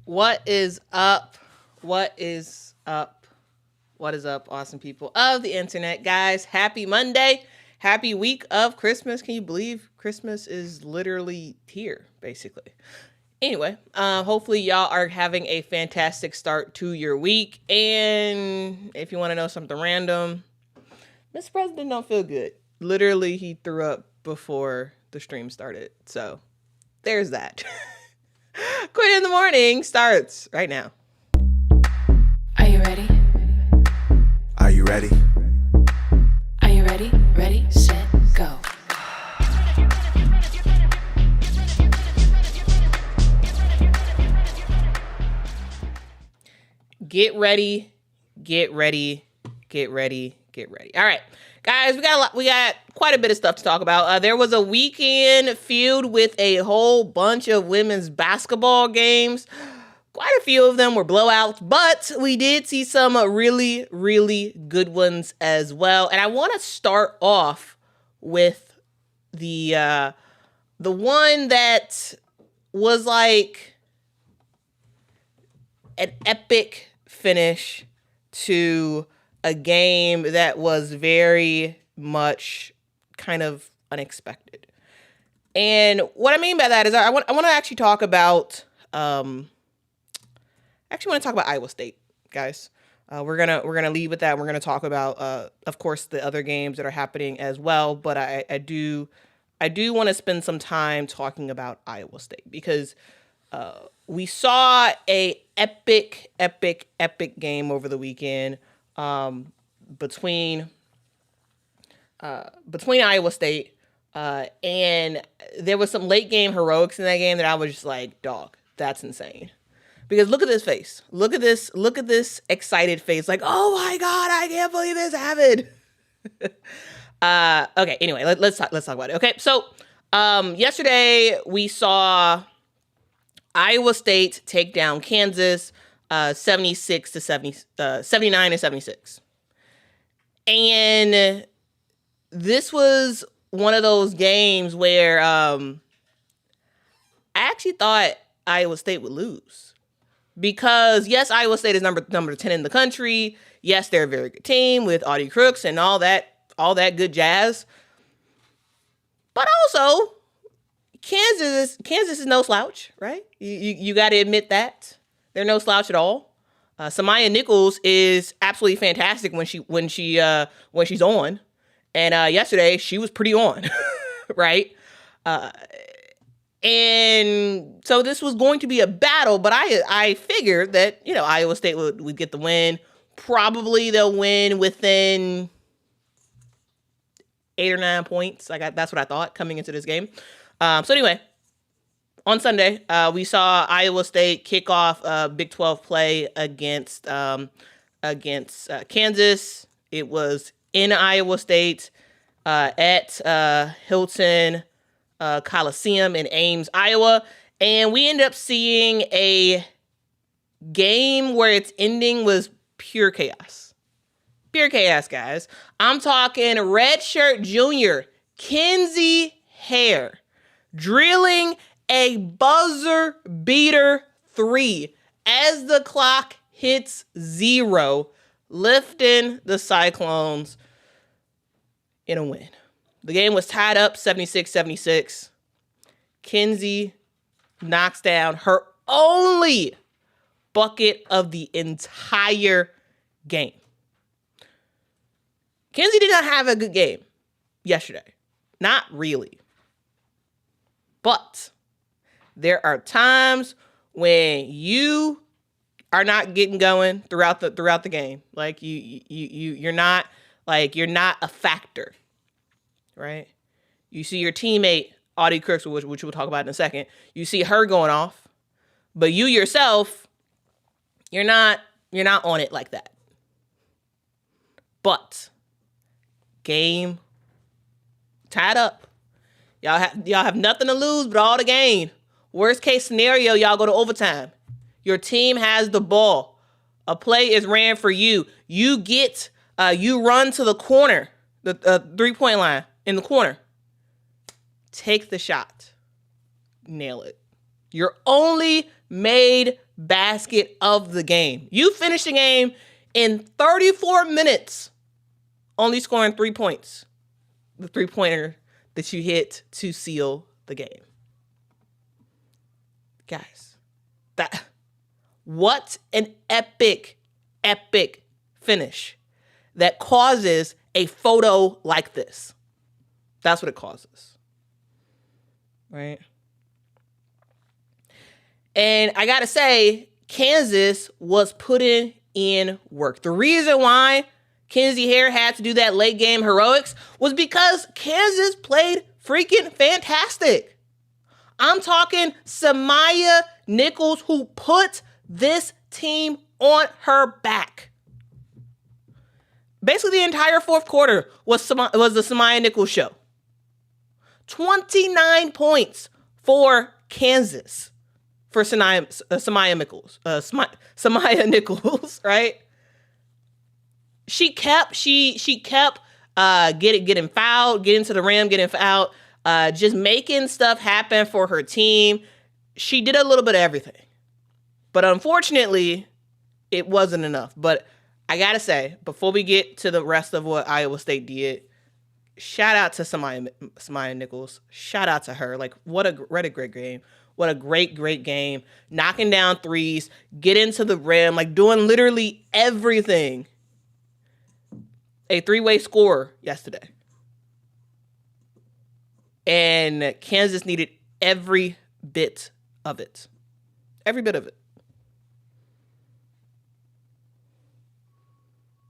What is up? What is up? What is up, awesome people of the internet? Guys, happy Monday. Happy week of Christmas. Can you believe Christmas is literally here, basically? Anyway, hopefully y'all are having a fantastic start to your week. And if you want to know something random, Mr. President don't feel good. Literally, he threw up before the stream started. So there's that. Quit in the morning starts right now. Are you ready? Are you ready? Are you ready? Ready, set, go. Get ready, get ready, get ready, get ready. All right, guys, we got quite a bit of stuff to talk about. There was a weekend filled with a whole bunch of women's basketball games. Quite a few of them were blowouts, but we did see some really, really good ones as well. And I want to start off with the one that was like an epic finish to a game that was very much kind of unexpected. And what I mean by that is I want to actually talk about Iowa State, guys. We're gonna leave with that. We're gonna talk about of course the other games that are happening as well, but I do want to spend some time talking about Iowa State because we saw a epic game over the weekend between Iowa State and there was some late game heroics in that game that I was just like, dog, that's insane. Because look at this face. Look at this excited face. Like, oh my God, I can't believe this happened. Okay, anyway, let's talk about it. Okay, so yesterday we saw Iowa State take down Kansas 79-76. And this was one of those games where I actually thought Iowa State would lose. Because, yes, Iowa State is number 10 in the country. Yes, they're a very good team with Audi Crooks and all that good jazz. But also, Kansas is no slouch, right? You got to admit that. They're no slouch at all. Samaya Nichols is absolutely fantastic when she's on. And yesterday, she was pretty on, right? And so this was going to be a battle, but I figured that, Iowa State would get the win. Probably they'll win within 8 or 9 points. That's what I thought coming into this game. So anyway, on Sunday, we saw Iowa State kick off Big 12 play against Kansas. It was in Iowa State at Hilton Coliseum in Ames, Iowa, and we ended up seeing a game where its ending was pure chaos. Pure chaos, guys. I'm talking redshirt junior Kinsey Hare drilling a buzzer beater 3 as the clock hits 0, lifting the Cyclones in a win. The game was tied up 76-76. Kinsey knocks down her only bucket of the entire game. Kinsey did not have a good game yesterday. Not really. But there are times when you are not getting going throughout the game. Like you're not a factor. Right? You see your teammate, Audi Crooks, which we'll talk about in a second. You see her going off, but you yourself, you're not on it like that. But game tied up. Y'all have nothing to lose but all to gain. Worst case scenario, y'all go to overtime. Your team has the ball. A play is ran for you. You run to the corner, the 3-point line. In the corner, take the shot. Nail it. You're only made basket of the game. You finished the game in 34 minutes, only scoring 3 points. The three-pointer that you hit to seal the game. Guys, what an epic finish that causes a photo like this. That's what it causes. Right? And I got to say, Kansas was putting in work. The reason why Kinsey Hare had to do that late game heroics was because Kansas played freaking fantastic. I'm talking Samaya Nichols, who put this team on her back. Basically, the entire fourth quarter was the Samaya Nichols show. 29 points for Kansas for Samaya Nichols, right? She kept getting fouled, getting to the rim, getting fouled, just making stuff happen for her team. She did a little bit of everything. But unfortunately, it wasn't enough. But I got to say, before we get to the rest of what Iowa State did, shout out to Samaya Nichols. Shout out to her. Like, what a great game. What a great game. Knocking down threes, getting to the rim, like doing literally everything. A three-way score yesterday. And Kansas needed every bit of it. Every bit of it.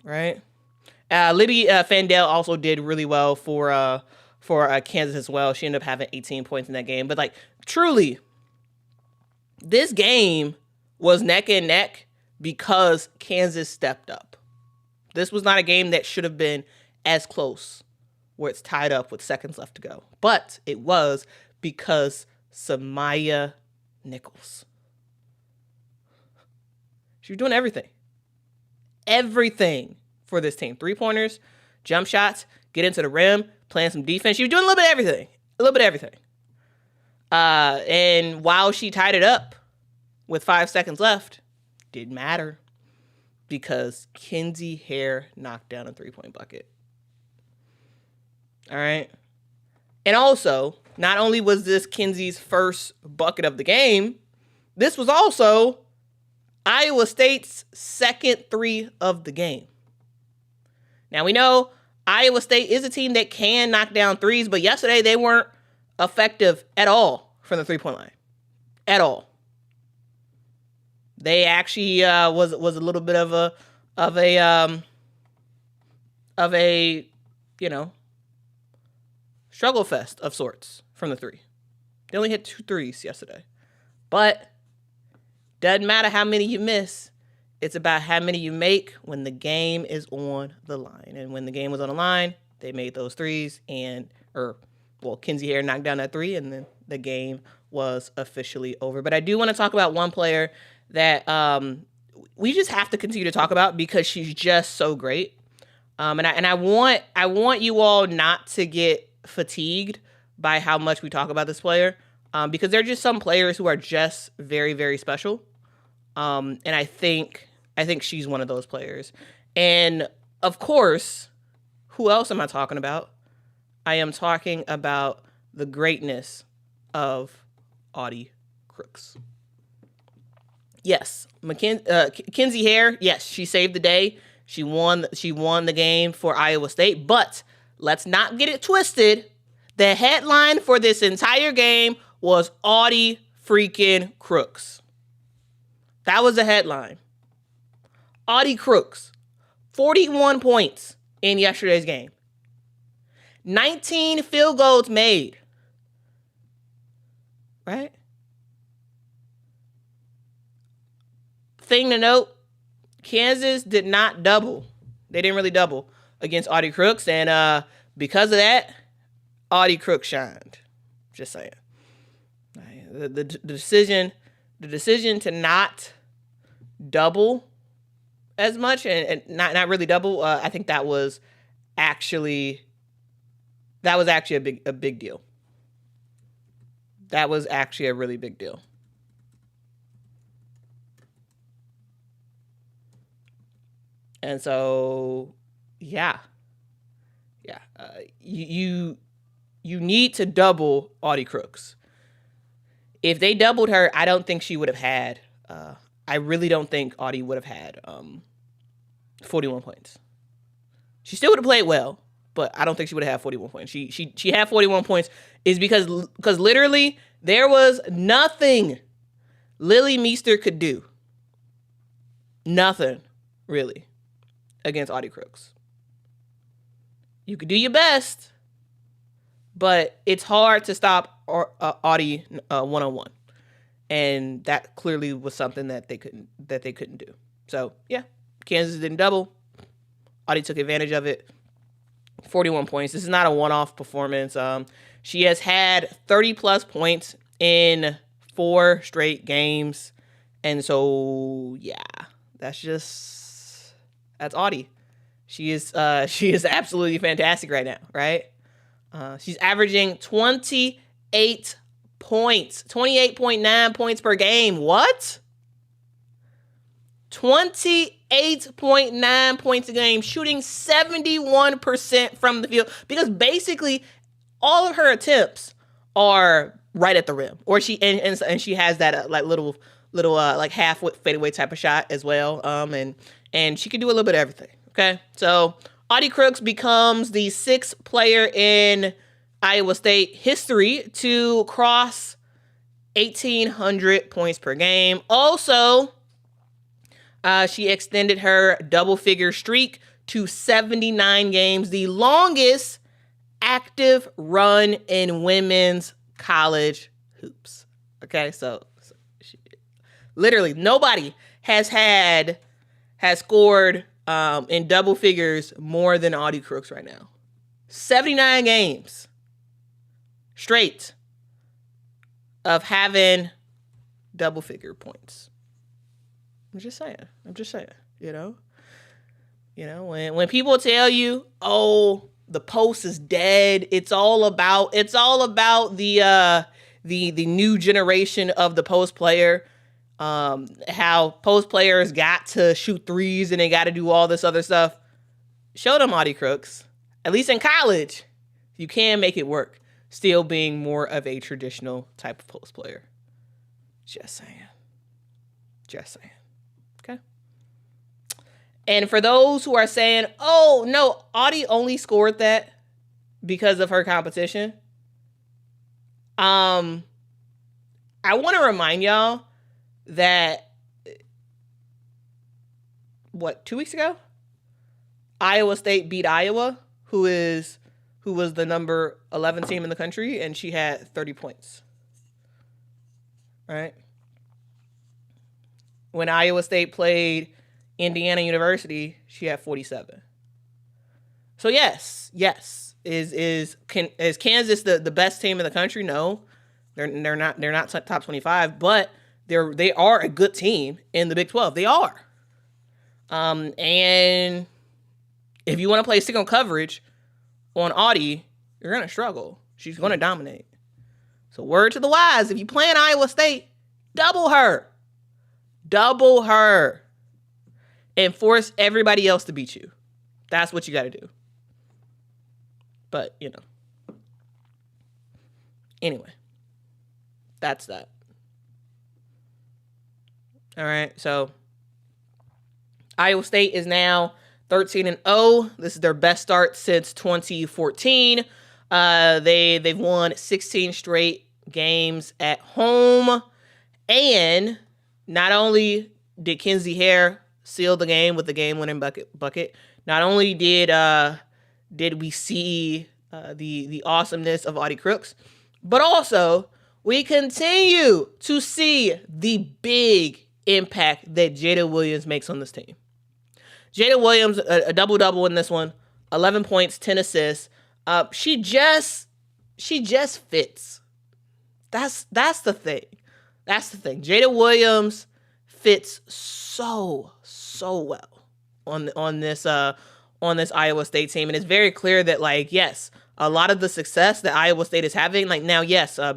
Right? Libby Fandel also did really well for Kansas as well. She ended up having 18 points in that game. But, like, truly, this game was neck and neck because Kansas stepped up. This was not a game that should have been as close where it's tied up with seconds left to go. But it was because Samaya Nichols. She was doing everything. Everything for this team. 3-pointers, jump shots, get into the rim, playing some defense. She was doing a little bit of everything. A little bit of everything. And while she tied it up with 5 seconds left, didn't matter. Because Kinsey Hare knocked down a 3-point bucket. All right. And also, not only was this Kinsey's first bucket of the game, this was also Iowa State's second 3 of the game. Now, we know Iowa State is a team that can knock down threes, but yesterday they weren't effective at all from the 3-point line. At all. They actually was a little bit of a struggle fest of sorts from the 3. They only hit 2 threes yesterday. But doesn't matter how many you miss. It's about how many you make when the game is on the line. And when the game was on the line, they made those threes Kinsey Hare knocked down that 3 and then the game was officially over. But I do want to talk about one player that we just have to continue to talk about because she's just so great. And I want you all not to get fatigued by how much we talk about this player because there are just some players who are just very, very special. And I think she's one of those players. And of course, who else am I talking about? I am talking about the greatness of Audi Crooks. Yes, Kinsey Hare, yes, she saved the day. She won the game for Iowa State, but let's not get it twisted. The headline for this entire game was Audi freaking Crooks. That was the headline. Audi Crooks, 41 points in yesterday's game. 19 field goals made. Right? Thing to note, Kansas did not double. They didn't really double against Audi Crooks. And because of that, Audi Crooks shined. Just saying. The decision to not double as much and not really double, I think that was actually a big deal. That was actually a really big deal. And so, yeah. You need to double Audi Crooks. If they doubled her, I don't think she would have had. I really don't think Audi would have had 41 points. She still would have played well, but I don't think she would have had 41 points. She had 41 points is because literally there was nothing Lily Meester could do. Nothing, really, against Audi Crooks. You could do your best, but it's hard to stop Audi one-on-one. And that clearly was something that they couldn't do. So, yeah, Kansas didn't double. Audi took advantage of it. 41 points. This is not a one-off performance. She has had 30-plus points in 4 straight games. And so, yeah, that's Audi. She is absolutely fantastic right now, right? She's averaging 28 points, 28.9 points per game. What? 28.9 points a game, shooting 71% from the field, because basically all of her attempts are right at the rim, or she has that little like half fadeaway type of shot as well. And she can do a little bit of everything. Okay, so Audi Crooks becomes the 6th player in Iowa State history to cross 1,800 points per game. Also, she extended her double-figure streak to 79 games, the longest active run in women's college hoops. Okay, so literally nobody has scored in double figures more than Audi Crooks right now. 79 games straight of having double figure points. I'm just saying, you know, when people tell you, oh, the post is dead, it's all about the new generation of the post player. How post players got to shoot threes and they got to do all this other stuff. Show them Audi Crooks. At least in college, you can make it work. Still being more of a traditional type of post player. Just saying. Okay. And for those who are saying, oh, no, Audi only scored that because of her competition. I want to remind y'all that 2 weeks ago, Iowa State beat Iowa, who was the number 11 team in the country, and she had 30 points. Right? When Iowa State played Indiana University, she had 47. So yes, is Kansas the best team in the country? No, they're not top 25, but they are a good team in the Big 12. They are. And if you want to play single coverage on Audi, you're going to struggle. She's going to dominate. So word to the wise, if you play in Iowa State, double her. And force everybody else to beat you. That's what you got to do. But, anyway, that's that. All right, so Iowa State is now 13-0. This is their best start since 2014. They've won 16 straight games at home, and not only did Kinsey Hare seal the game with the game-winning bucket, not only did we see the awesomeness of Audi Crooks, but also we continue to see the big impact that Jada Williams makes on this team. Jada Williams, a double-double in this one, 11 points, 10 assists. She just fits. That's the thing. Jada Williams fits so well on this Iowa State team, and it's very clear that yes, a lot of the success that Iowa State is having,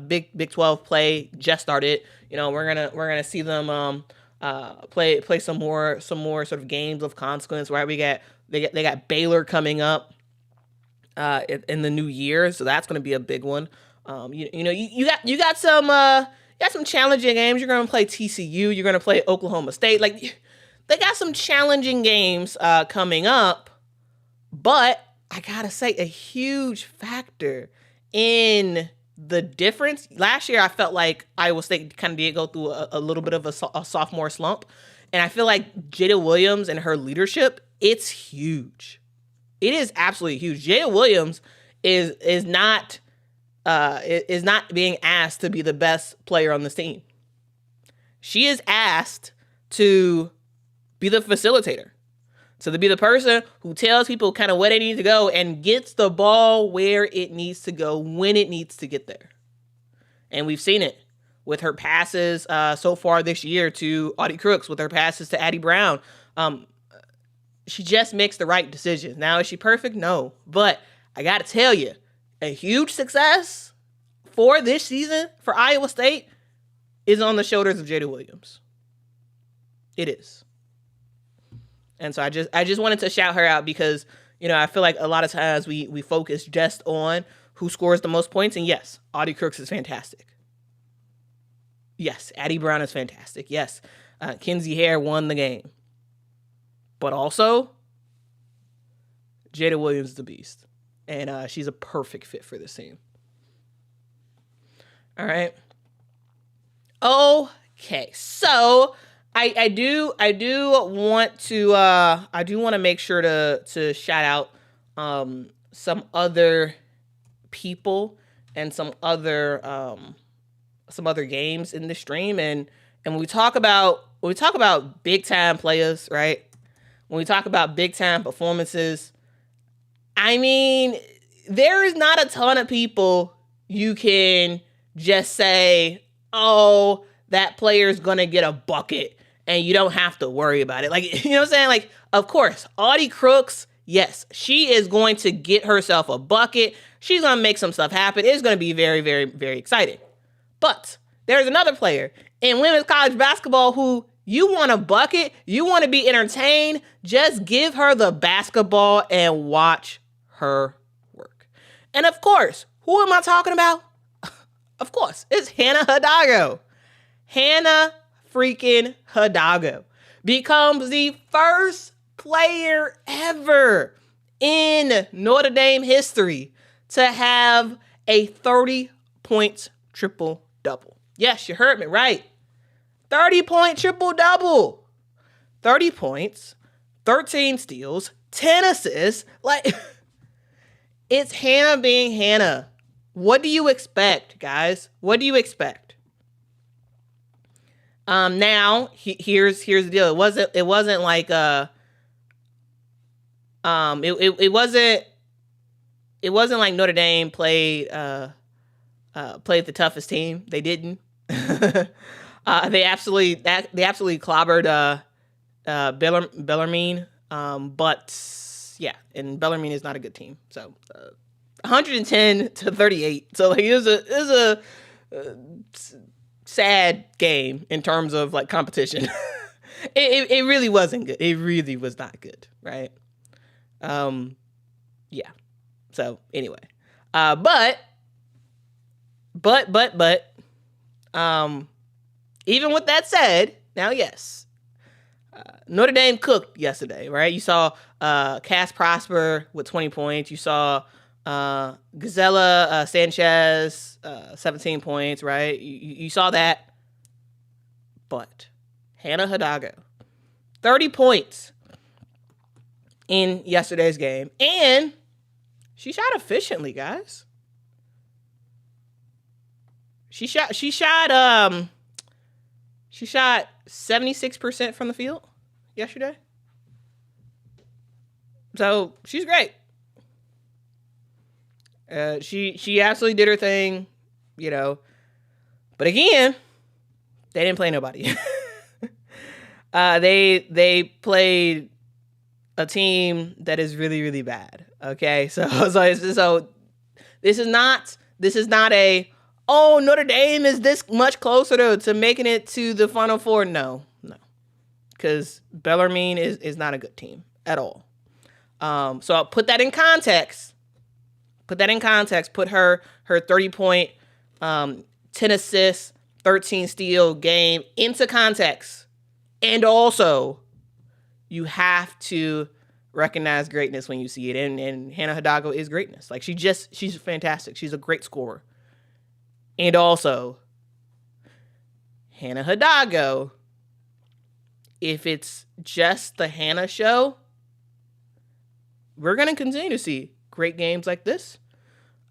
Big 12 play just started. We're gonna see them play some more sort of games of consequence, right? They got Baylor coming up in the new year, so that's going to be a big one. You got some challenging games. You're going to play TCU. You're going to play Oklahoma State. Like, they got some challenging games coming up. But I gotta say, a huge factor in the difference. Last year, I felt like Iowa State kind of did go through a little bit of a sophomore slump, and I feel like Jada Williams and her leadership, it's huge. It is absolutely huge. Jada Williams is not being asked to be the best player on this team. She is asked to be the facilitator. So to be the person who tells people kind of where they need to go and gets the ball where it needs to go when it needs to get there. And we've seen it with her passes so far this year to Audi Crooks, with her passes to Addie Brown. She just makes the right decisions. Now, is she perfect? No. But I got to tell you, a huge success for this season for Iowa State is on the shoulders of Jada Williams. It is. And so I just wanted to shout her out because, I feel like a lot of times we focus just on who scores the most points. And yes, Audi Crooks is fantastic. Yes, Addie Brown is fantastic. Yes, Kinsey Hare won the game. But also, Jada Williams is the beast. And she's a perfect fit for this team. All right. Okay, so I do want to make sure to shout out some other people and some other games in the stream, and when we talk about big time players, right? When we talk about big time performances, I mean, there is not a ton of people you can just say, oh, that player's gonna get a bucket and you don't have to worry about it. Like, you know what I'm saying? Like, of course, Audi Crooks, yes, she is going to get herself a bucket. She's going to make some stuff happen. It's going to be very, very, very exciting. But there's another player in women's college basketball who you want a bucket, you want to be entertained, just give her the basketball and watch her work. And of course, who am I talking about? Of course, it's Hannah Hidalgo. Hannah freaking Hidalgo becomes the first player ever in Notre Dame history to have a 30 points triple-double. Yes, you heard me right. 30-point triple-double. 30 points, 13 steals, 10 assists. Like, it's Hannah being Hannah. What do you expect, guys? What do you expect? Now here's the deal. It wasn't like it wasn't like Notre Dame played the toughest team. They didn't. They absolutely clobbered Bellarmine. But yeah, and Bellarmine is not a good team. So 110-38. So like it was a sad game in terms of like competition. it really wasn't good. It really was not good, right? Yeah. So anyway, but even with that said, now yes, Notre Dame cooked yesterday, right? You saw Cass Prosper with 20 points. You saw Gazella Sanchez 17 points, right? You saw that. But Hannah Hidalgo, 30 points in yesterday's game, and she shot efficiently, guys. She shot 76% from the field yesterday. So she's great. She absolutely did her thing, But again, they didn't play nobody. They played a team that is really, really bad. Okay, so this is not a Notre Dame is this much closer to making it to the Final Four. No. because Bellarmine is not a good team at all. So I'll put that in context. Put her 30-point, 10 assists, 13 steal game into context. And also, you have to recognize greatness when you see it. And Hannah Hidalgo is greatness. Like, she's fantastic. She's a great scorer. And also, Hannah Hidalgo, if it's just the Hannah show, we're going to continue to see great games like this.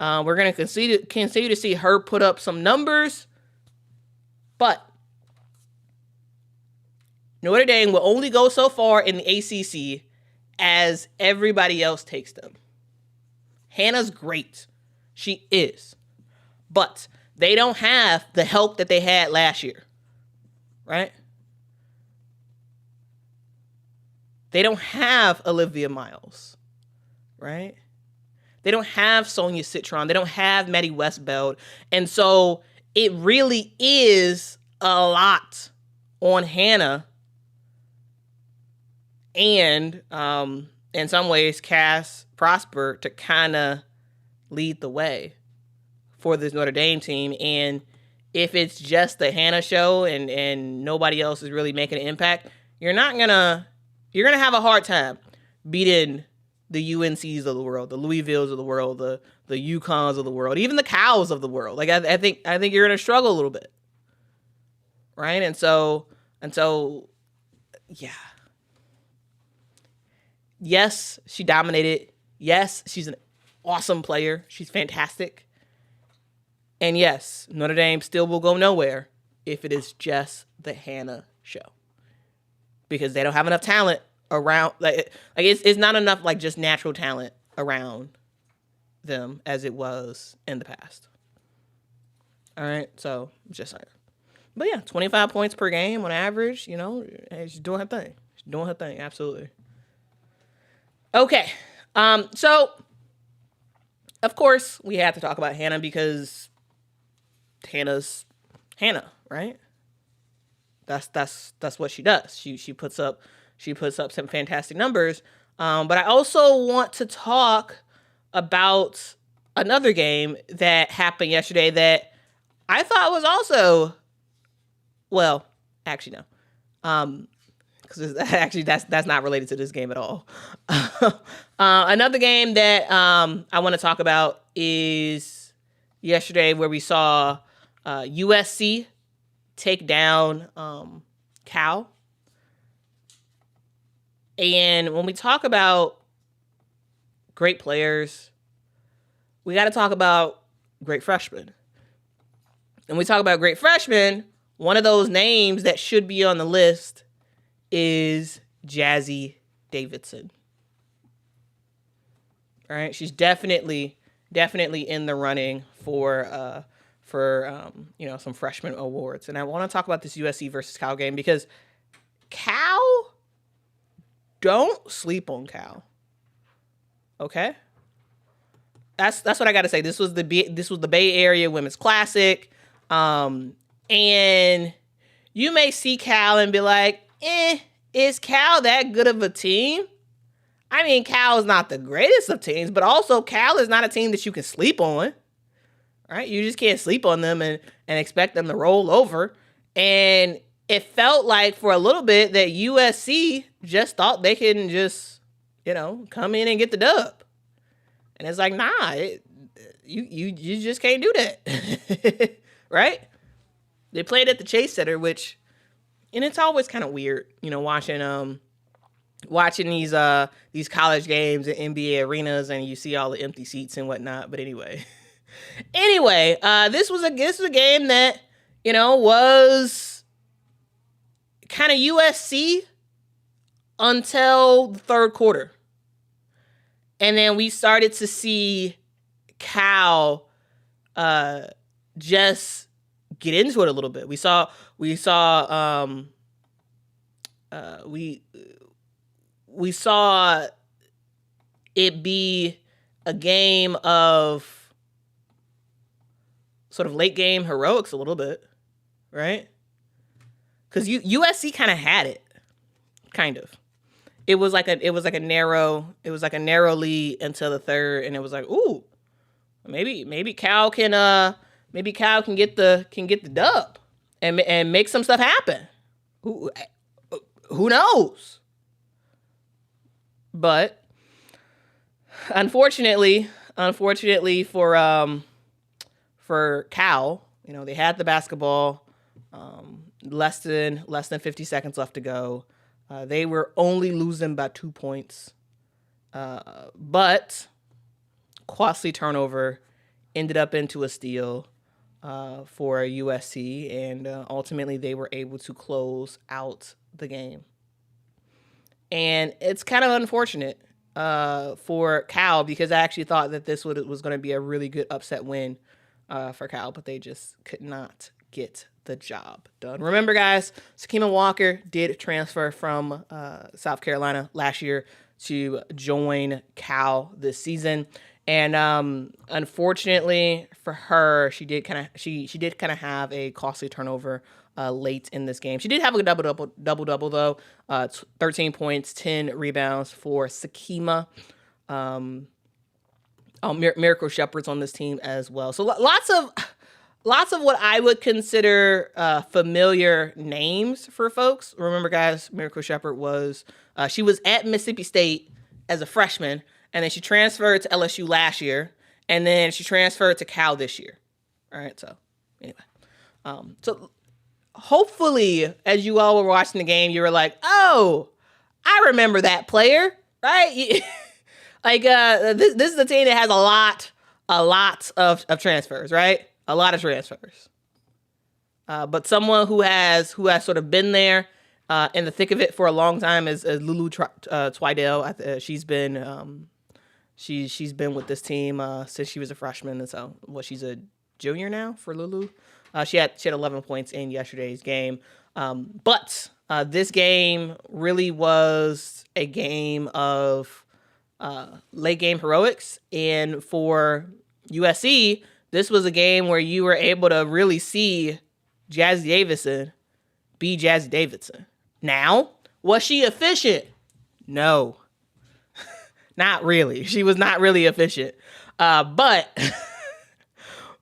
We're going to continue to see her put up some numbers. But Notre Dame will only go so far in the ACC as everybody else takes them. Hannah's great. She is. But they don't have the help that they had last year. Right? They don't have Olivia Miles. Right? They don't have Sonia Citron. They don't have Maddie Westbeld. And so it really is a lot on Hannah and in some ways Cass Prosper to kind of lead the way for this Notre Dame team. And if it's just the Hannah show and nobody else is really making an impact, you're gonna have a hard time beating the UNCs of the world, the Louisvilles of the world, the Yukons of the world, even the Cows of the world. Like I think you're gonna struggle a little bit, right? And so, yeah. Yes, she dominated. Yes, she's an awesome player. She's fantastic. And yes, Notre Dame still will go nowhere if it is just the Hannah show, because they don't have enough talent around. Like it's not enough like just natural talent around them as it was in the past. All right, so just saying. But yeah, 25 points per game on average. You know, she's doing her thing. She's doing her thing. Absolutely. Okay, so of course we have to talk about Hannah because Hannah's Hannah, right? That's what she does. She puts up some fantastic numbers. But I also want to talk about another game that happened yesterday that I thought was also, well, actually no. Because actually that's not related to this game at all. Another game that I want to talk about is yesterday where we saw USC take down Cal. And when we talk about great players, we got to talk about great freshmen. And we talk about great freshmen, one of those names that should be on the list is Jazzy Davidson. All right, she's definitely in the running for some freshman awards. And I want to talk about this USC versus Cal game because Cal, don't sleep on Cal. Okay? That's what I got to say. This was the Bay Area Women's Classic. And you may see Cal and be like, is Cal that good of a team? I mean, Cal is not the greatest of teams, but also Cal is not a team that you can sleep on. Right? You just can't sleep on them and expect them to roll over. And it felt like for a little bit that USC just thought they can just, come in and get the dub. And it's like, nah, you just can't do that. Right? They played at the Chase Center, and it's always kind of weird, watching these college games at NBA arenas and you see all the empty seats and whatnot. But anyway, this was a game that, was kind of USC until the third quarter. And then we started to see Cal just get into it a little bit. We saw it be a game of sort of late game heroics a little bit, right? Because USC kind of had it. kind of. It was like a narrow lead until the third, and it was like, ooh, maybe Cal can get the dub and make some stuff happen. Who knows? But unfortunately for Cal, they had the basketball, less than 50 seconds left to go. They were only losing by 2 points, but costly turnover ended up into a steal for USC, and ultimately they were able to close out the game. And it's kind of unfortunate for Cal, because I actually thought that this was going to be a really good upset win for Cal, but they just could not get the job done. Remember, guys, Sakima Walker did transfer from South Carolina last year to join Cal this season, and unfortunately for her, she did kind of have a costly turnover late in this game. She did have a double though, 13 points, 10 rebounds for Sakima. Miracle Shepherd's on this team as well. So lots of what I would consider familiar names for folks. Remember, guys, Miracle Shepherd was at Mississippi State as a freshman, and then she transferred to LSU last year, and then she transferred to Cal this year. All right, so anyway, so hopefully, as you all were watching the game, you were like, "Oh, I remember that player," right? Like this is a team that has a lot of transfers, right? A lot of transfers. But someone who has sort of been there in the thick of it for a long time is Lulu Twidell. She's been with this team since she was a freshman, and so she's a junior now for Lulu. She had 11 points in yesterday's game. But this game really was a game of late game heroics, and for USC, this was a game where you were able to really see Jazzy Davidson be Jazzy Davidson. Now, was she efficient? No, not really. She was not really efficient. But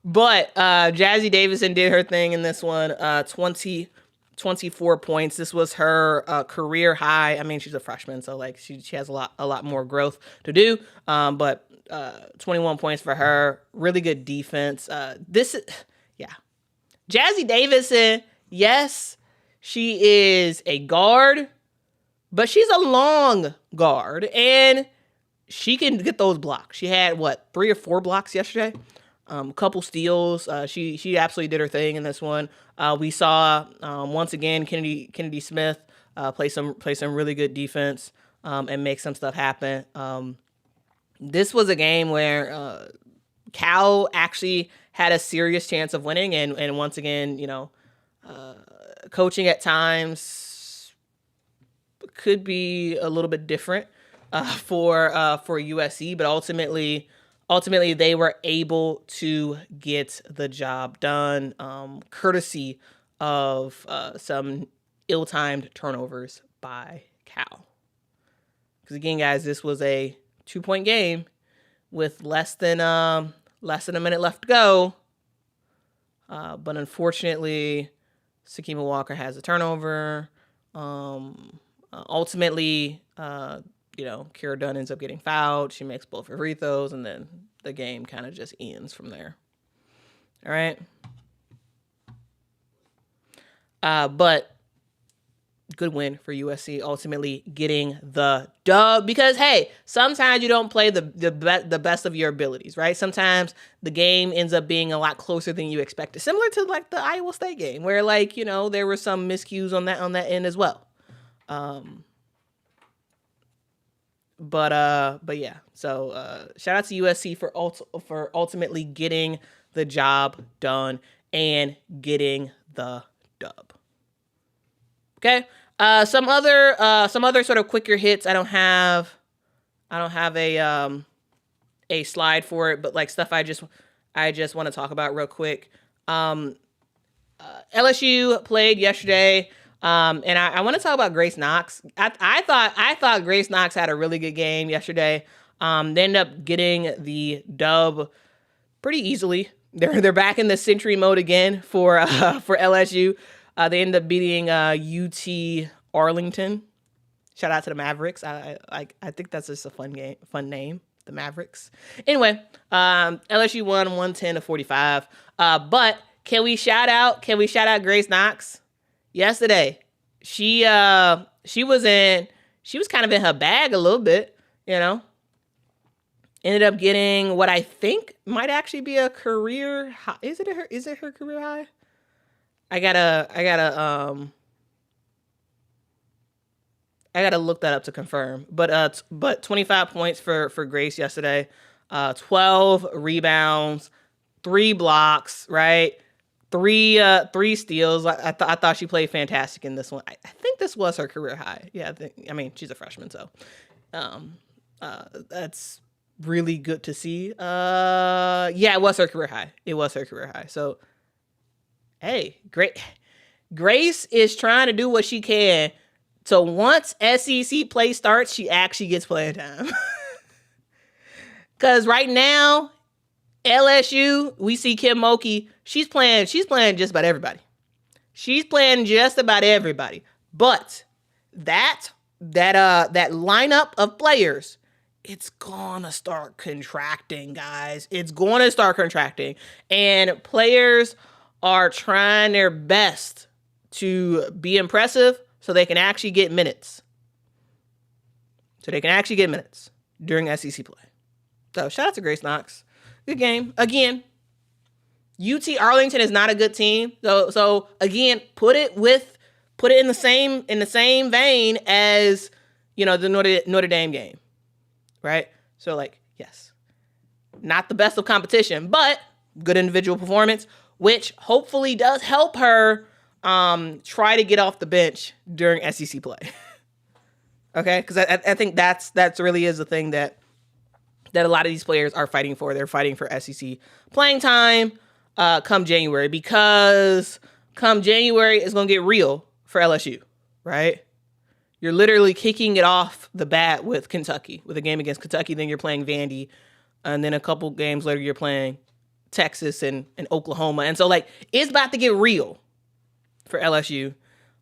Jazzy Davidson did her thing in this one. 24 points. This was her career high. I mean, she's a freshman, so like she has a lot more growth to do. But 21 points for her. Really good defense. Jazzy Davidson, yes, she is a guard, but she's a long guard, and she can get those blocks. She had 3 or 4 blocks yesterday. A couple steals. She absolutely did her thing in this one. We saw once again Kennedy Smith play some really good defense and make some stuff happen. This was a game where Cal actually had a serious chance of winning, and once again, coaching at times could be a little bit different for USC, but ultimately they were able to get the job done, courtesy of some ill-timed turnovers by Cal. Because again, guys, this was a 2-point game with less than a minute left to go. But unfortunately, Sakima Walker has a turnover. Ultimately, Kira Dunn ends up getting fouled. She makes both her free throws, and then the game kind of just ends from there. All right. But good win for USC, ultimately getting the dub. Because, hey, sometimes you don't play the best of your abilities, right? Sometimes the game ends up being a lot closer than you expected. Similar to like the Iowa State game, where there were some miscues on that end as well. But yeah. So shout out to USC for ultimately getting the job done and getting the dub. Okay. Some other sort of quicker hits. I don't have a slide for it, but like stuff I just want to talk about real quick. LSU played yesterday. And I want to talk about Grace Knox. I thought Grace Knox had a really good game yesterday. They ended up getting the dub pretty easily. They're back in the century mode again for LSU. They ended up beating UT Arlington. Shout out to the Mavericks. I think that's just a fun name, the Mavericks. Anyway, LSU won 110-45. But can we shout out Grace Knox? Yesterday, she was kind of in her bag a little bit, Ended up getting what I think might actually be a career high. Is it her career high? I gotta look that up to confirm. But 25 points for Grace yesterday. 12 rebounds, 3 blocks, right? Three steals. I thought she played fantastic in this one. I think this was her career high. Yeah, she's a freshman, so that's really good to see. Yeah, it was her career high. So, hey, great. Grace is trying to do what she can. So once SEC play starts, she actually gets playing time. Because right now, LSU, we see Kim Mulkey. She's playing just about everybody. But that lineup of players, it's gonna start contracting, guys. It's going to start contracting. And players are trying their best to be impressive so they can actually get minutes. During SEC play. So shout out to Grace Knox. Good game. Again, UT Arlington is not a good team. So again, put it in the same vein as, the Notre Dame game. Right? So yes. Not the best of competition, but good individual performance, which hopefully does help her try to get off the bench during SEC play. Okay? Because I think that's really is the thing that a lot of these players are fighting for. They're fighting for SEC playing time come January, because come January it's going to get real for LSU, right? You're literally kicking it off the bat with Kentucky, with a game against Kentucky. Then you're playing Vandy. And then a couple games later, you're playing Texas and Oklahoma. And so, it's about to get real for LSU.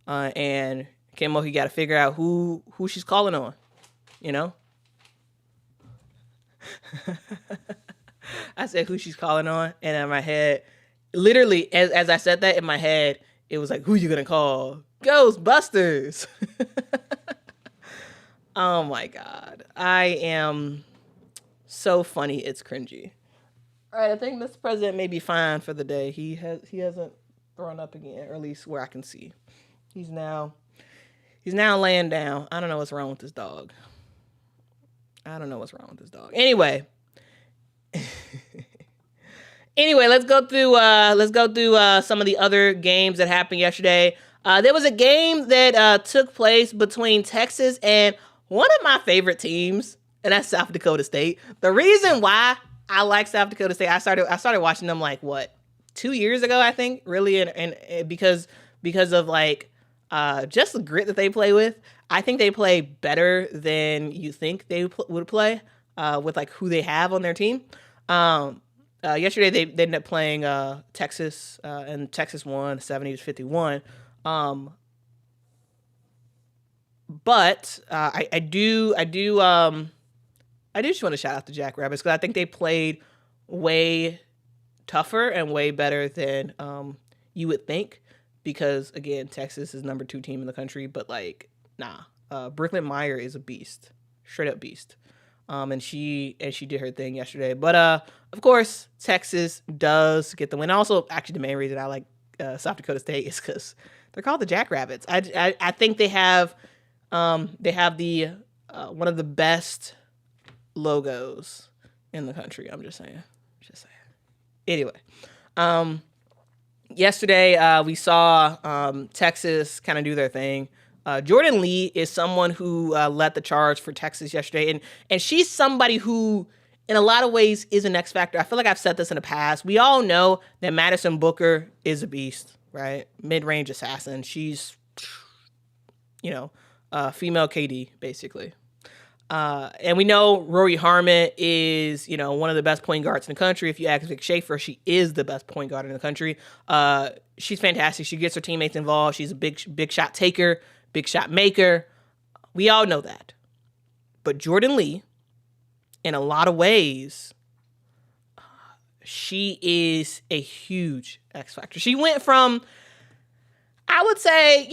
And Kim Mulkey got to figure out who she's calling on, I said who she's calling on. And in my head, literally, as I said that in my head, it was like, who you going to call? Ghostbusters. Oh my God. I am so funny. It's cringy. All right. I think Mr. President may be fine for the day. He hasn't thrown up again, or at least where I can see. He's now laying down. I don't know what's wrong with this dog. Anyway. Let's go through some of the other games that happened yesterday. There was a game that took place between Texas and one of my favorite teams, and that's South Dakota State. The reason why I like South Dakota State, I started watching them 2 years ago, I think, really, and because of just the grit that they play with. I think they play better than you think they would play with who they have on their team. Yesterday they ended up playing Texas, and Texas won 70-51. But I do just want to shout out the Jackrabbits, because I think they played way tougher and way better than you would think, because again, Texas is number 2 team in the country, but Brooklyn Meyer is a beast, straight up beast. And she did her thing yesterday. But of course, Texas does get the win. Also, actually, the main reason I like South Dakota State is because they're called the Jackrabbits. I think they have the one of the best logos in the country. I'm just saying. Anyway, yesterday we saw Texas kind of do their thing. Jordan Lee is someone who led the charge for Texas yesterday, and she's somebody who, in a lot of ways, is an X factor. I feel like I've said this in the past. We all know that Madison Booker is a beast, right? Mid-range assassin. She's female KD, basically. And we know Rory Harmon is, one of the best point guards in the country. If you ask Vic Schaefer, she is the best point guard in the country. She's fantastic. She gets her teammates involved. She's a big shot taker, big shot maker. We all know that. But Jordan Lee, in a lot of ways, she is a huge X factor. She went from, I would say,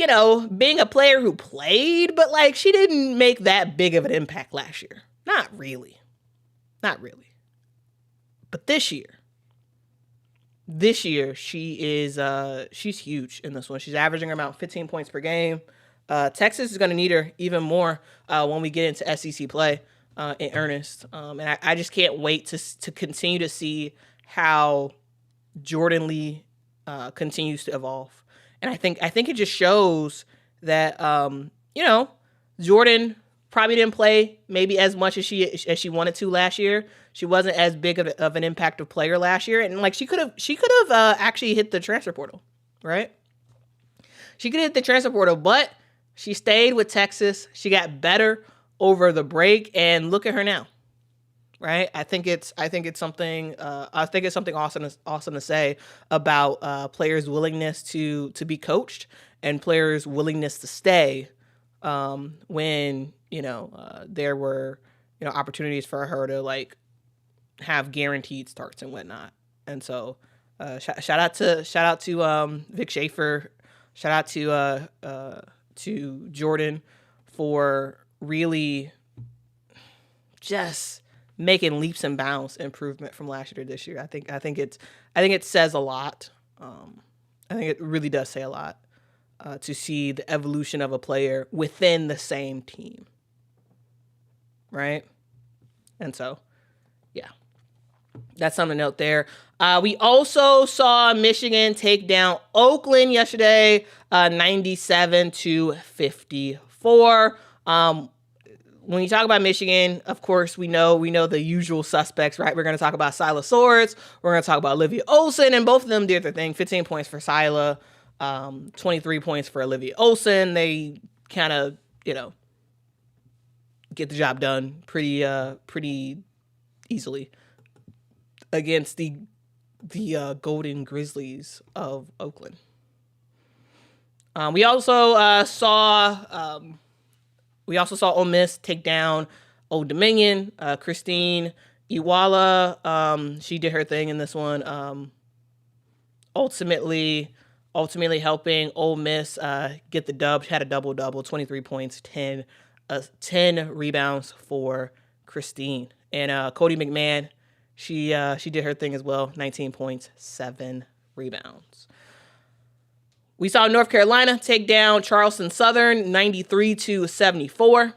being a player who played, but like she didn't make that big of an impact last year. Not really. But this year she's huge in this one. She's averaging around 15 points per game. Texas is going to need her even more when we get into SEC play in earnest. And I just can't wait to continue to see how Jordan Lee continues to evolve. And I think it just shows that Jordan probably didn't play maybe as much as she wanted to last year. She wasn't as big of an impactful player last year, and like she could have actually hit the transfer portal, right? She could hit the transfer portal, but she stayed with Texas. She got better over the break, and look at her now. Right, I think it's something awesome to say about players' willingness to be coached and players' willingness to stay when there were opportunities for her to like have guaranteed starts and whatnot. And so shout out to Vic Schaefer, shout out to Jordan for really just making leaps and bounds improvement from last year to this year. I think it says a lot. I think it really does say a lot to see the evolution of a player within the same team, right? And so, yeah, that's something to note there. We also saw Michigan take down Oakland yesterday, 97-54. When you talk about Michigan, of course, we know the usual suspects, right? We're going to talk about Sila Swords. We're going to talk about Olivia Olson, and both of them did their thing. 15 points for Sila, 23 points for Olivia Olson. They kind of, get the job done pretty easily against the Golden Grizzlies of Oakland. We also saw Ole Miss take down Old Dominion. Christine Iwala, she did her thing in this one. Ultimately helping Ole Miss get the dub. She had a double-double, 23 points, 10 rebounds for Christine. And Cody McMahon, she did her thing as well, 19 points, 7 rebounds. We saw North Carolina take down Charleston Southern, 93-74.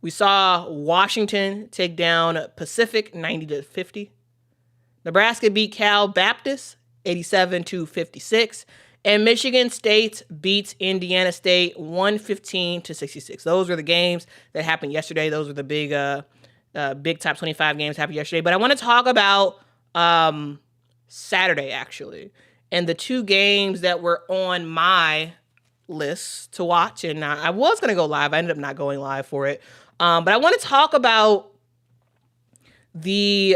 We saw Washington take down Pacific, 90-50. Nebraska beat Cal Baptist, 87-56. And Michigan State beats Indiana State, 115-66. Those were the games that happened yesterday. Those were the big top 25 games happened yesterday. But I want to talk about Saturday, actually. And the two games that were on my list to watch, and I was going to go live. I ended up not going live for it. But I want to talk about the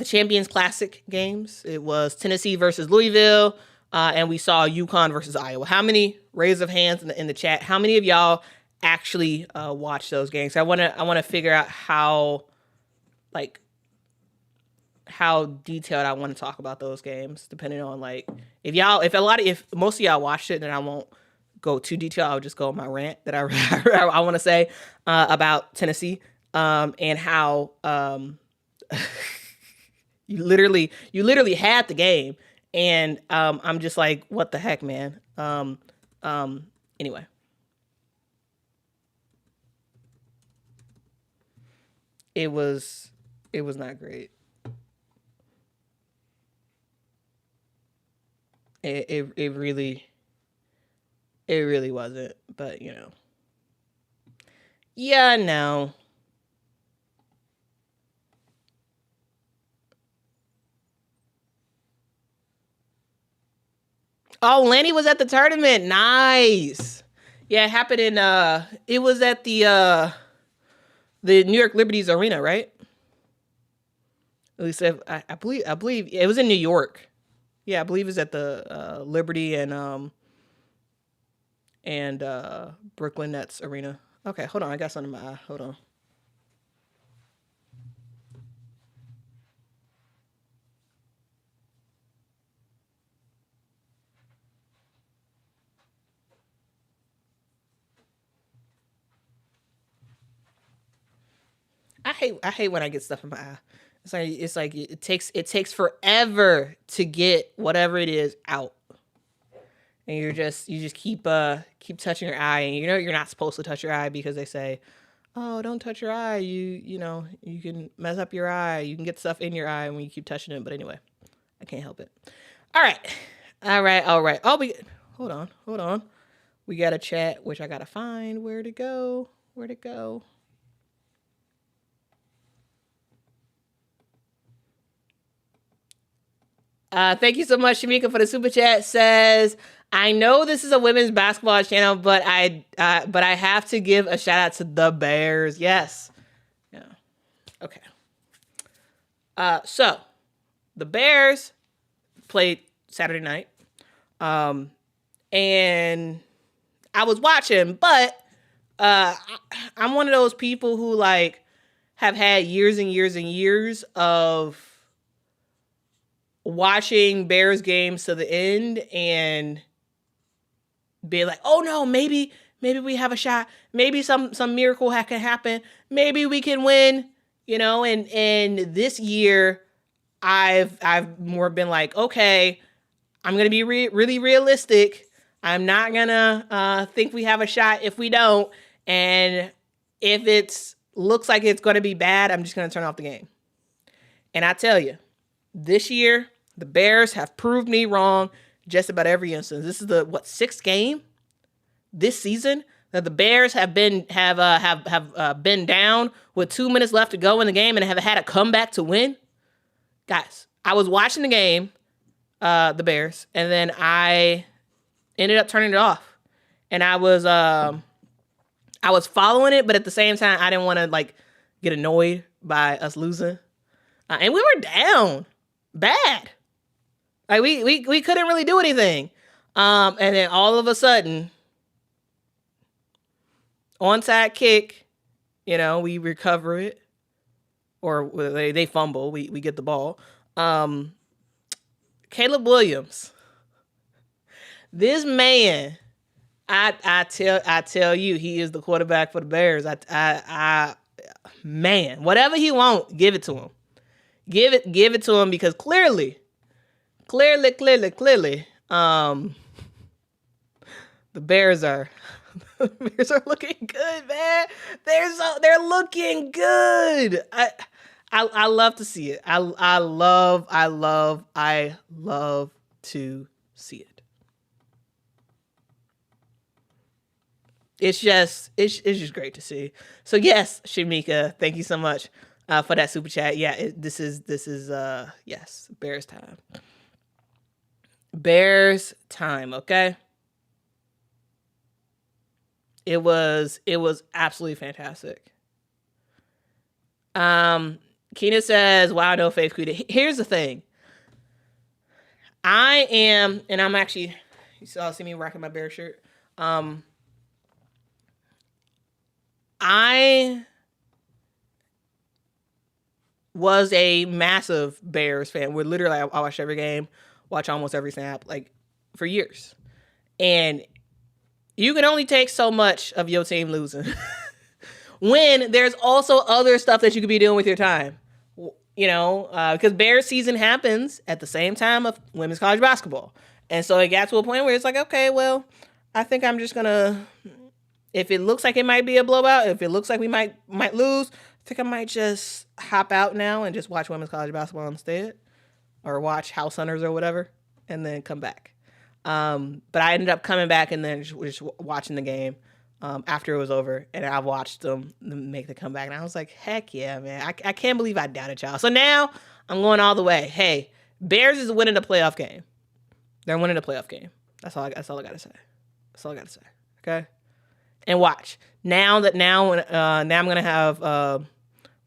Champions Classic games. It was Tennessee versus Louisville, and we saw Yukon versus Iowa. How many, raise of hands in the chat, how many of y'all actually watched those games? I want to figure out how detailed I want to talk about those games, depending on if most of y'all watched it, then I won't go too detailed. I'll just go on my rant that I want to say about Tennessee and how you literally had the game, and I'm just like, what the heck, man. Anyway, it was not great. It really wasn't, but yeah, no. Oh, Lenny was at the tournament. Nice. Yeah, it happened in it was at the New York Liberties Arena, right? At least I believe it was in New York. Yeah, I believe it's at the Liberty and Brooklyn Nets Arena. Okay, hold on. I got something in my eye. Hold on. I hate when I get stuff in my eye. It's like it takes forever to get whatever it is out. And you just keep touching your eye, and you know you're not supposed to touch your eye because they say, "Oh, don't touch your eye. You know, you can mess up your eye. You can get stuff in your eye when you keep touching it." But anyway, I can't help it. All right. Oh, hold on. We got a chat, which I gotta find where to go. Thank you so much, Shamika, for the super chat. Says, I know this is a women's basketball channel, but I have to give a shout out to the Bears. Yes. Yeah. Okay. So the Bears played Saturday night. And I was watching, but I'm one of those people who like have had years and years and years of watching Bears games to the end and being like, oh no, maybe we have a shot. Maybe some miracle can happen. Maybe we can win, you know, and this year I've more been like, okay, I'm going to be really realistic. I'm not going to think we have a shot if we don't. And if it looks like it's going to be bad, I'm just going to turn off the game. And I tell you, this year, the Bears have proved me wrong just about every instance. This is the sixth game this season that the Bears have been down with 2 minutes left to go in the game and have had a comeback to win. Guys, I was watching the game, the Bears, and then I ended up turning it off. And I was following it, but at the same time, I didn't want to like get annoyed by us losing. And we were down bad. Like we couldn't really do anything. And then all of a sudden, onside kick, you know, we recover it, or they fumble. We get the ball. Caleb Williams, this man, I tell you, he is the quarterback for the Bears. Man, whatever he wants, give it to him. Give it to him because clearly, the Bears are looking good, man. They're looking good. I love to see it. I love to see it. It's just great to see. So yes, Shamika, thank you so much for that super chat. Yeah, this is yes, Bears time. Bears time, okay? It was absolutely fantastic. Keena says, wow, no faith, Quita. Here's the thing. I'm actually, you saw see me rocking my Bear shirt. I was a massive Bears fan. Where literally I watched every game, watch almost every snap, like for years. And you can only take so much of your team losing when there's also other stuff that you could be doing with your time. You know, because Bears season happens at the same time of women's college basketball. And so it got to a point where it's like, okay, well, I think I'm just going to, if it looks like it might be a blowout, if it looks like we might lose, I think I might just hop out now and just watch women's college basketball instead, or watch House Hunters or whatever, and then come back. But I ended up coming back and then just watching the game after it was over, and I watched them make the comeback, and I was like, heck yeah, man. I can't believe I doubted y'all. So now I'm going all the way. Hey, Bears is winning a playoff game. They're winning a playoff game. That's all I got to say. Okay? And watch. Now I'm going to have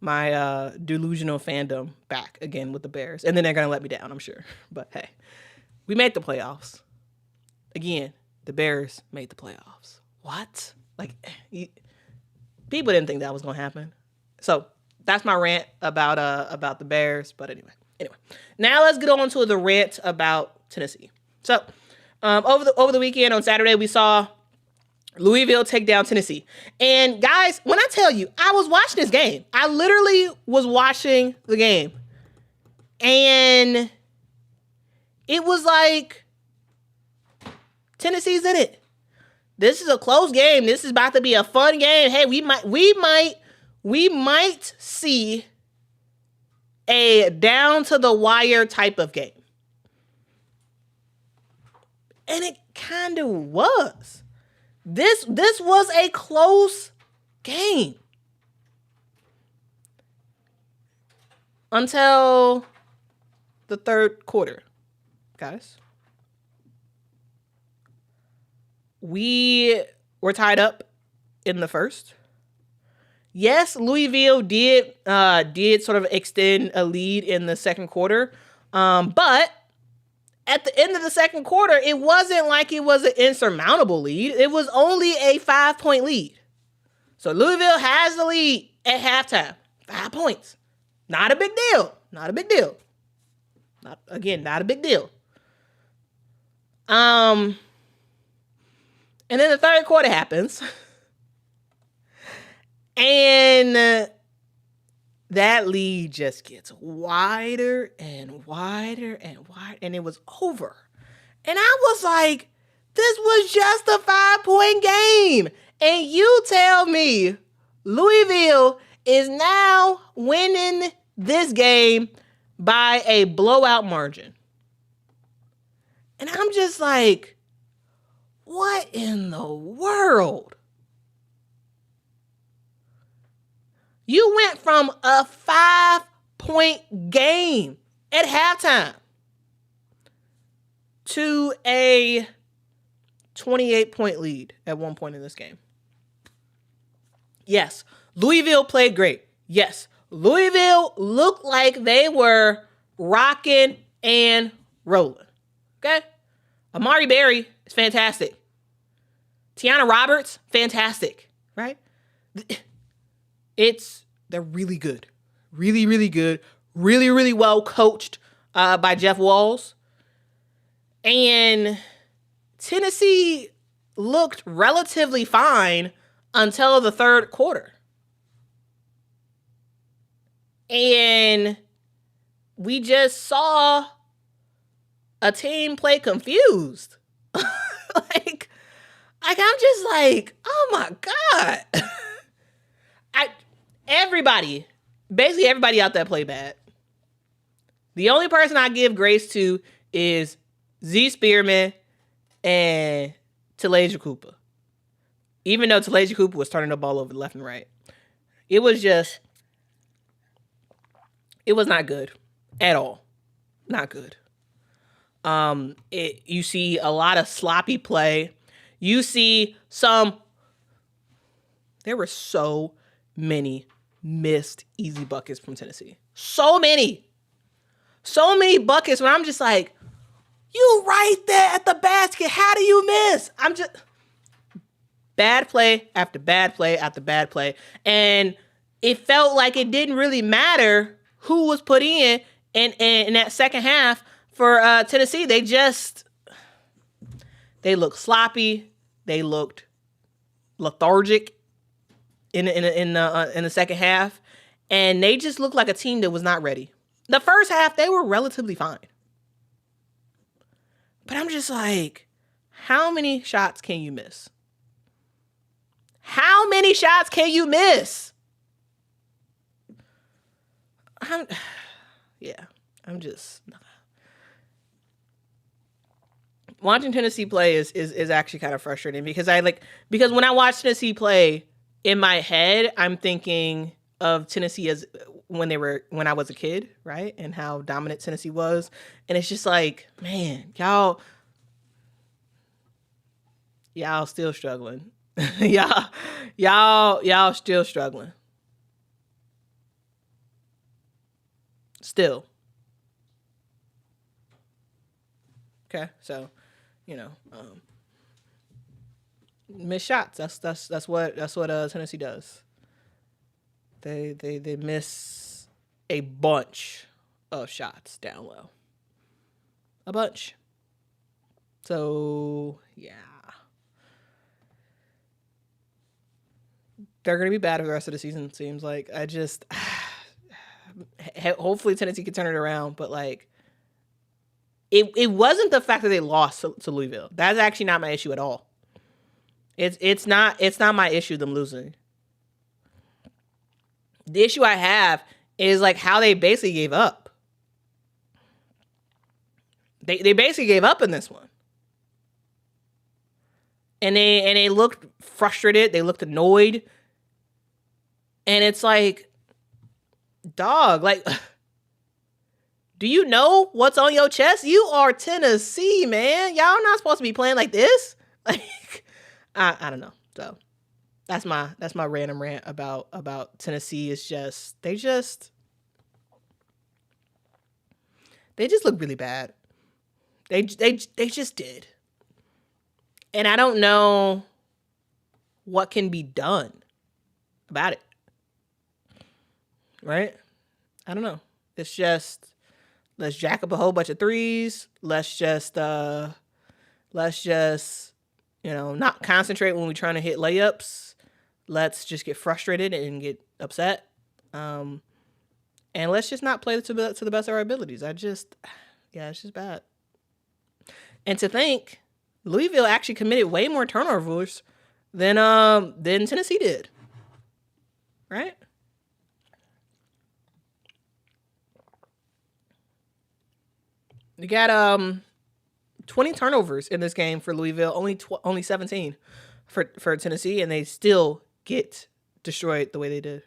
my delusional fandom back again with the Bears. And then they're going to let me down, I'm sure. But hey, we made the playoffs. Again, the Bears made the playoffs. What? Like, people didn't think that was going to happen. So that's my rant about the Bears. But anyway, now let's get on to the rant about Tennessee. So over the weekend on Saturday, we saw Louisville take down Tennessee. And guys, when I tell you, I was watching this game. I literally was watching the game. And it was like, Tennessee's in it. This is a close game. This is about to be a fun game. Hey, we might see a down to the wire type of game. And it kind of was. This was a close game. Until the third quarter, guys. We were tied up in the first. Yes, Louisville did sort of extend a lead in the second quarter. But at the end of the second quarter, it wasn't like it was an insurmountable lead. It was only a 5-point lead. So Louisville has the lead at halftime. 5 points. Not a big deal. Not a big deal. Not a big deal. And then the third quarter happens. And that lead just gets wider and wider and wider. And it was over. And I was like, this was just a 5-point game. And you tell me Louisville is now winning this game by a blowout margin. And I'm just like, what in the world? You went from a 5-point game at halftime to a 28-point lead at one point in this game. Yes, Louisville played great. Yes, Louisville looked like they were rocking and rolling. Okay? Amari Berry is fantastic. Tiana Roberts, fantastic. Right? They're really good. Really, really good. Really, really well coached by Jeff Walls. And Tennessee looked relatively fine until the third quarter. And we just saw a team play confused. like I'm just like, oh my God. Basically everybody out there played bad. The only person I give grace to is Z Spearman and Talasia Cooper. Even though Talasia Cooper was turning the ball over left and right. It was not good at all. Not good. You see a lot of sloppy play. There were so many missed easy buckets from Tennessee. So many buckets when I'm just like, you right there at the basket. How do you miss? Bad play after bad play after bad play. And it felt like it didn't really matter who was put in that second half for Tennessee. They looked sloppy. They looked lethargic in the second half. And they just looked like a team that was not ready. The first half, they were relatively fine. But I'm just like, how many shots can you miss? How many shots can you miss? I'm just watching Tennessee play is actually kind of frustrating because when I watch Tennessee play, in my head, I'm thinking of Tennessee as when I was a kid, right? And how dominant Tennessee was. And it's just like, man, y'all still struggling. y'all still struggling. Still. Okay, so, miss shots. That's what Tennessee does. They miss a bunch of shots down low. A bunch. So, yeah. They're going to be bad for the rest of the season, it seems like. Hopefully Tennessee can turn it around, but, like, it wasn't the fact that they lost to Louisville. That's actually not my issue at all. It's not my issue, them losing. The issue I have is, like, how they basically gave up. They basically gave up in this one. And they looked frustrated. They looked annoyed. And it's like, dog, like, do you know what's on your chest? You are Tennessee, man. Y'all not supposed to be playing like this. Like, I don't know. So that's my random rant about Tennessee. Is just they just look really bad. They just did. And I don't know what can be done about it. Right? I don't know. It's just, let's jack up a whole bunch of threes. Let's just not concentrate when we're trying to hit layups. Let's just get frustrated and get upset. And let's just not play to the best of our abilities. It's just bad. And to think, Louisville actually committed way more turnovers than Tennessee did. Right? You got 20 turnovers in this game for Louisville, only 17 for Tennessee, and they still get destroyed the way they did.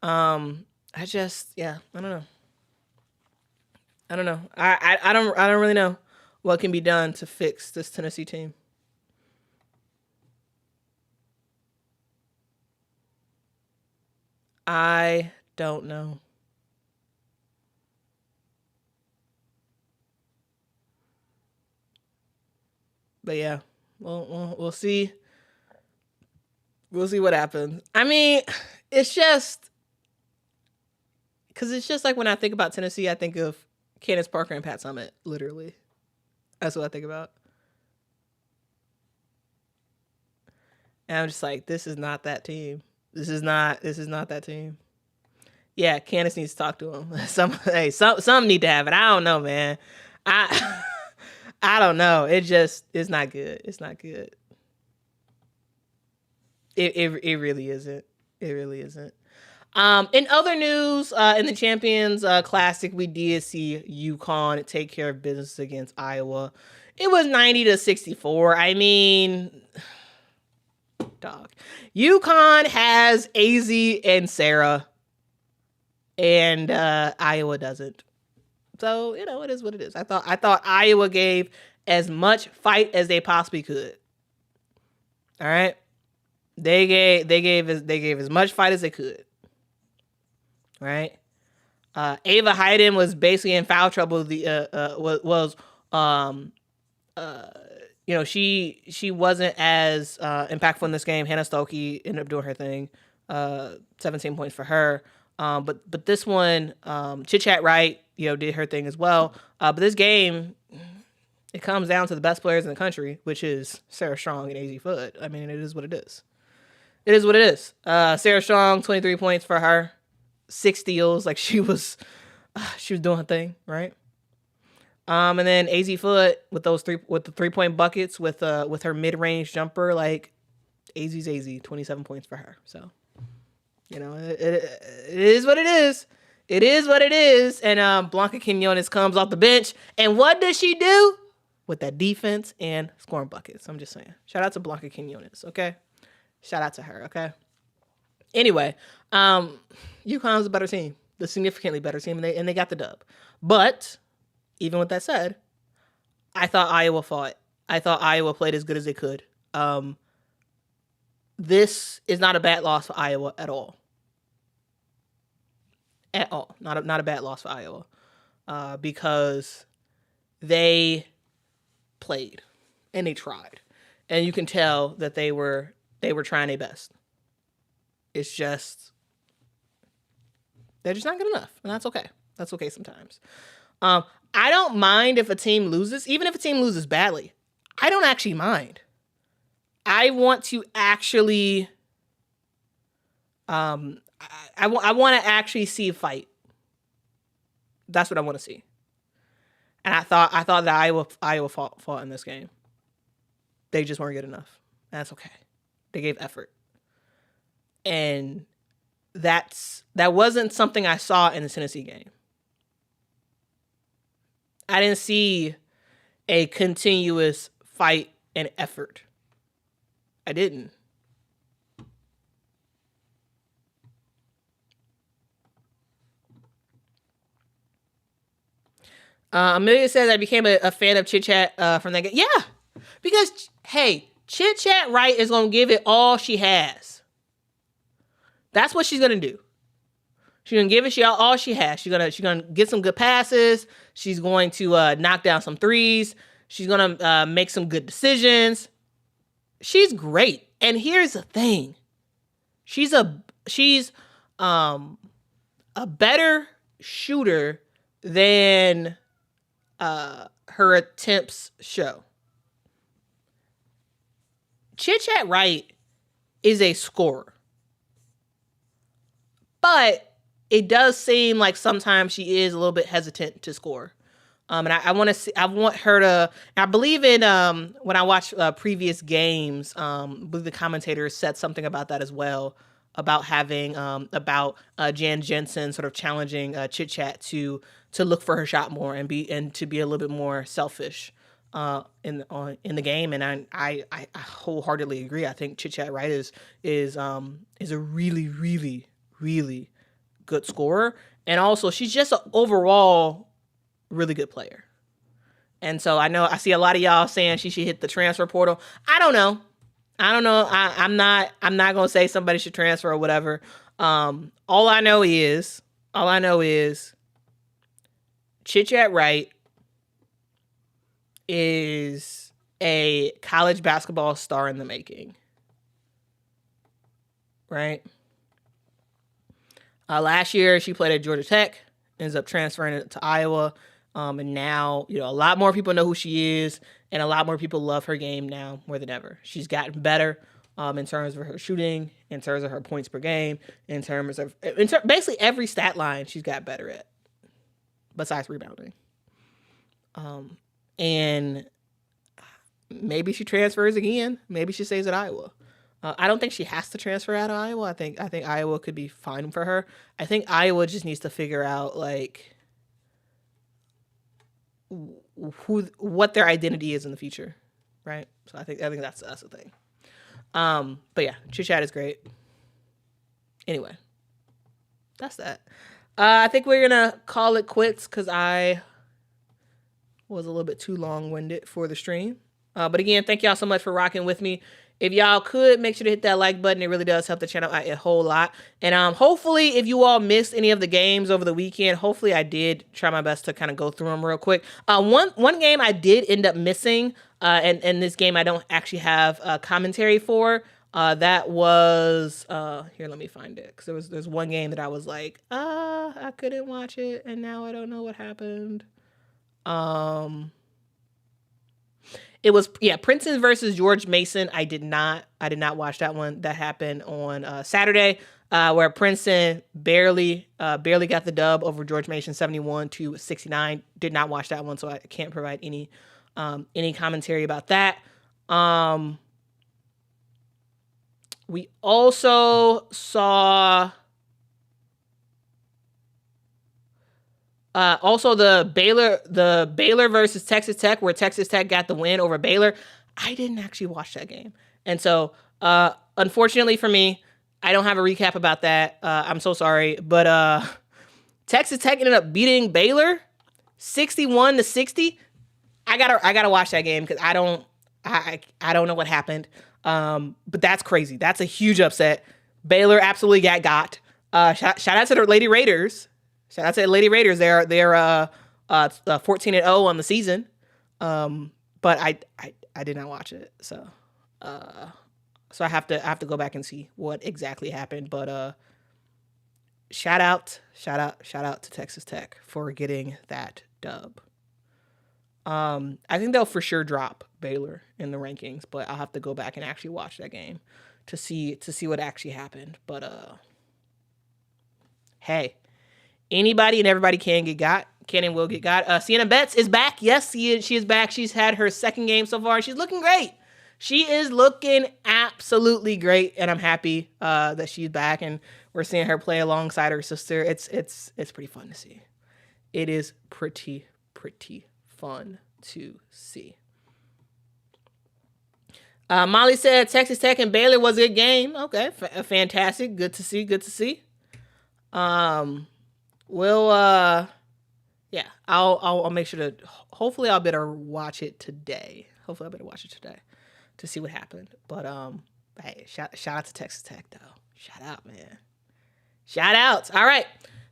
I don't know. I don't really know what can be done to fix this Tennessee team. I don't know. But yeah, we'll see. We'll see what happens. I mean, it's just like when I think about Tennessee, I think of Candace Parker and Pat Summitt. Literally, that's what I think about. And I'm just like, this is not that team. This is not that team. Yeah, Candace needs to talk to him. Some need to have it. I don't know, man. I don't know. It's not good. It's not good. It really isn't. It really isn't. In other news, in the Champions Classic, we did see Yukon take care of business against Iowa. It was 90-64. I mean, dog. Yukon has AZ and Sarah, and Iowa doesn't. So, it is what it is. I thought Iowa gave as much fight as they possibly could. All right? They gave as much fight as they could. Right? Ava Hayden was basically in foul trouble. She wasn't as impactful in this game. Hannah Stokey ended up doing her thing. 17 points for her. But this one, Chit Chat Wright, did her thing as well. But this game, it comes down to the best players in the country, which is Sarah Strong and AZ Foot. I mean, it is what it is. It is what it is. Sarah Strong, 23 points for her, 6 steals. Like she was doing her thing, right? And then AZ Foot with the 3-point buckets with her mid-range jumper, like AZ's AZ, 27 points for her. So, it is what it is. It is what it is. And Blanca Quinones comes off the bench, and what does she do with that defense and scoring buckets? I'm just saying. Shout out to Blanca Quinones, okay? Shout out to her, okay? Anyway, UConn's a better team, the significantly better team, and they got the dub. But even with that said, I thought Iowa fought. I thought Iowa played as good as they could. this is not a bad loss for Iowa at all. At all. Not a bad loss for Iowa. Because they played and they tried. And you can tell that they were trying their best. It's just they're just not good enough. And that's okay. That's okay sometimes. I don't mind if a team loses, even if a team loses badly. I don't actually mind. I want to actually I want to actually see a fight. That's what I want to see. And I thought that Iowa fought in this game. They just weren't good enough. That's okay. They gave effort. And that wasn't something I saw in the Tennessee game. I didn't see a continuous fight and effort. I didn't. Amelia says I became a fan of Chit Chat from that game. Yeah, because hey, Chit Chat Wright is gonna give it all she has. That's what she's gonna do. She's gonna give it all she has. She's gonna get some good passes. She's going to knock down some threes. She's gonna make some good decisions. She's great. And here's the thing: she's a better shooter than her attempts show. Chit Chat Wright is a scorer, but it does seem like sometimes she is a little bit hesitant to score. And I want to see. I want her to. I believe in when I watch previous games, I believe the commentator said something about that as well, about having Jan Jensen sort of challenging Chit Chat to look for her shot more and to be a little bit more selfish in the game. And I wholeheartedly agree. I think Chit Chat Wright is a really, really, really good scorer, and also she's just an overall really good player. And so I see a lot of y'all saying she should hit the transfer portal. I don't know. I'm not gonna say somebody should transfer or whatever. All I know is Chit Chat Wright is a college basketball star in the making. Right? Last year she played at Georgia Tech, ends up transferring to Iowa. And now, a lot more people know who she is, and a lot more people love her game now more than ever. She's gotten better in terms of her shooting, in terms of her points per game, in terms of basically every stat line she's got better at, besides rebounding. And maybe she transfers again. Maybe she stays at Iowa. I don't think she has to transfer out of Iowa. I think Iowa could be fine for her. I think Iowa just needs to figure out what their identity is in the future, right? So I think that's the thing. But yeah, Chit Chat is great. Anyway, that's that. I think we're gonna call it quits because I was a little bit too long-winded for the stream. But again, thank y'all so much for rocking with me. If y'all could, make sure to hit that like button. It really does help the channel out a whole lot. And hopefully, if you all missed any of the games over the weekend, hopefully I did try my best to kind of go through them real quick. One game I did end up missing, and this game I don't actually have commentary for. That was here. Let me find it, because there's one game that I was like, I couldn't watch it, and now I don't know what happened. It was Princeton versus George Mason. I did not watch that one. That happened on Saturday, where Princeton barely got the dub over George Mason, 71-69. Did not watch that one, so I can't provide any commentary about that. We also saw the Baylor versus Texas Tech, where Texas Tech got the win over Baylor. I didn't actually watch that game. And so, unfortunately for me, I don't have a recap about that. I'm so sorry. But Texas Tech ended up beating Baylor 61-60. I gotta watch that game because I don't know what happened. But that's crazy. That's a huge upset. Baylor absolutely got. Shout out to the Lady Raiders. Shout out to the Lady Raiders. They're 14-0 on the season. But I did not watch it. So I have to go back and see what exactly happened. But shout out to Texas Tech for getting that dub. I think they'll for sure drop Baylor in the rankings, but I'll have to go back and actually watch that game to see what actually happened. But hey, anybody and everybody can and will get got. Sienna Betts is back. Yes, she is back. She's had her second game so far. She's looking great. She is looking absolutely great, and I'm happy that she's back and we're seeing her play alongside her sister. It's pretty fun to see. It is pretty fun to see. Molly said Texas Tech and Baylor was a good game. Okay, fantastic. Good to see. I'll make sure to. Hopefully, I'll better watch it today. To see what happened. But hey, shout out to Texas Tech though. Shout out, man. Shout outs. All right.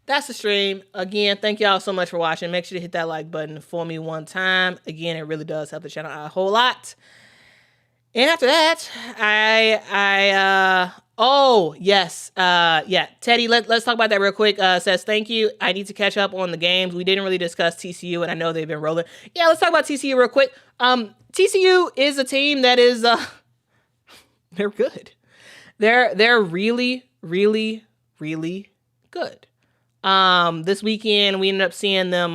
That's the stream. Again, thank y'all so much for watching. Make sure to hit that like button for me one time. Again, it really does help the channel out a whole lot. And after that, Teddy, let's talk about that real quick. Says, thank you. I need to catch up on the games. We didn't really discuss TCU, and I know they've been rolling. Yeah, let's talk about TCU real quick. TCU is a team that is, they're good. They're really, really, really good. This weekend we ended up seeing them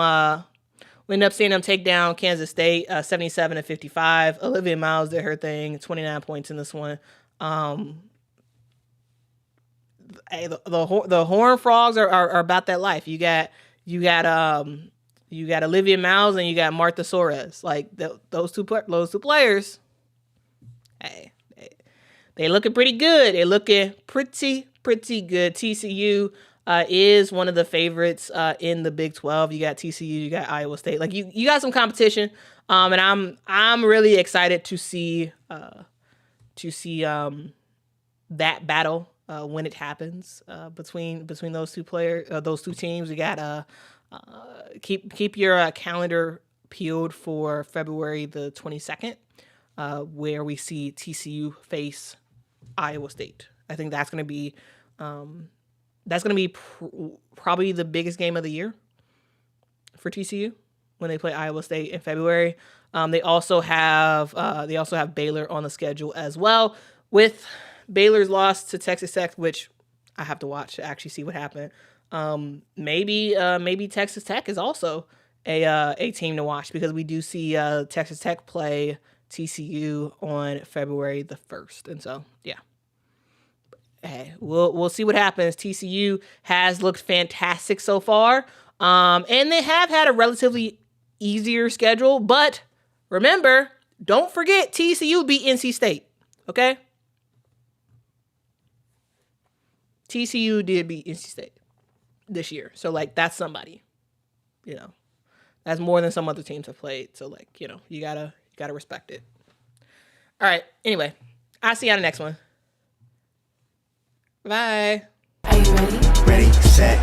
take down Kansas State 77-55. Olivia Miles did her thing, 29 points in this one. The Horned Frogs are about that life. You got Olivia Miles and you got Martha Soares. Like those two players. Hey, they looking pretty good. They're looking pretty good. TCU is one of the favorites in the Big 12. You got TCU, you got Iowa State. Like you got some competition, and I'm really excited to see that battle when it happens between those two teams. You got keep your calendar peeled for February the 22nd, where we see TCU face Iowa State. I think that's going to be probably the biggest game of the year for TCU when they play Iowa State in February. They also have Baylor on the schedule as well. With Baylor's loss to Texas Tech, which I have to watch to actually see what happened. Maybe Texas Tech is also a team to watch, because we do see Texas Tech play TCU on February the 1st, and so yeah. Hey, we'll see what happens. TCU has looked fantastic so far, and they have had a relatively easier schedule. But remember, don't forget TCU beat NC State. Okay, TCU did beat NC State this year, so like that's somebody. That's more than some other teams have played. So like you gotta respect it. All right. Anyway, I'll see you on the next one. Bye. Are you ready? Ready, set.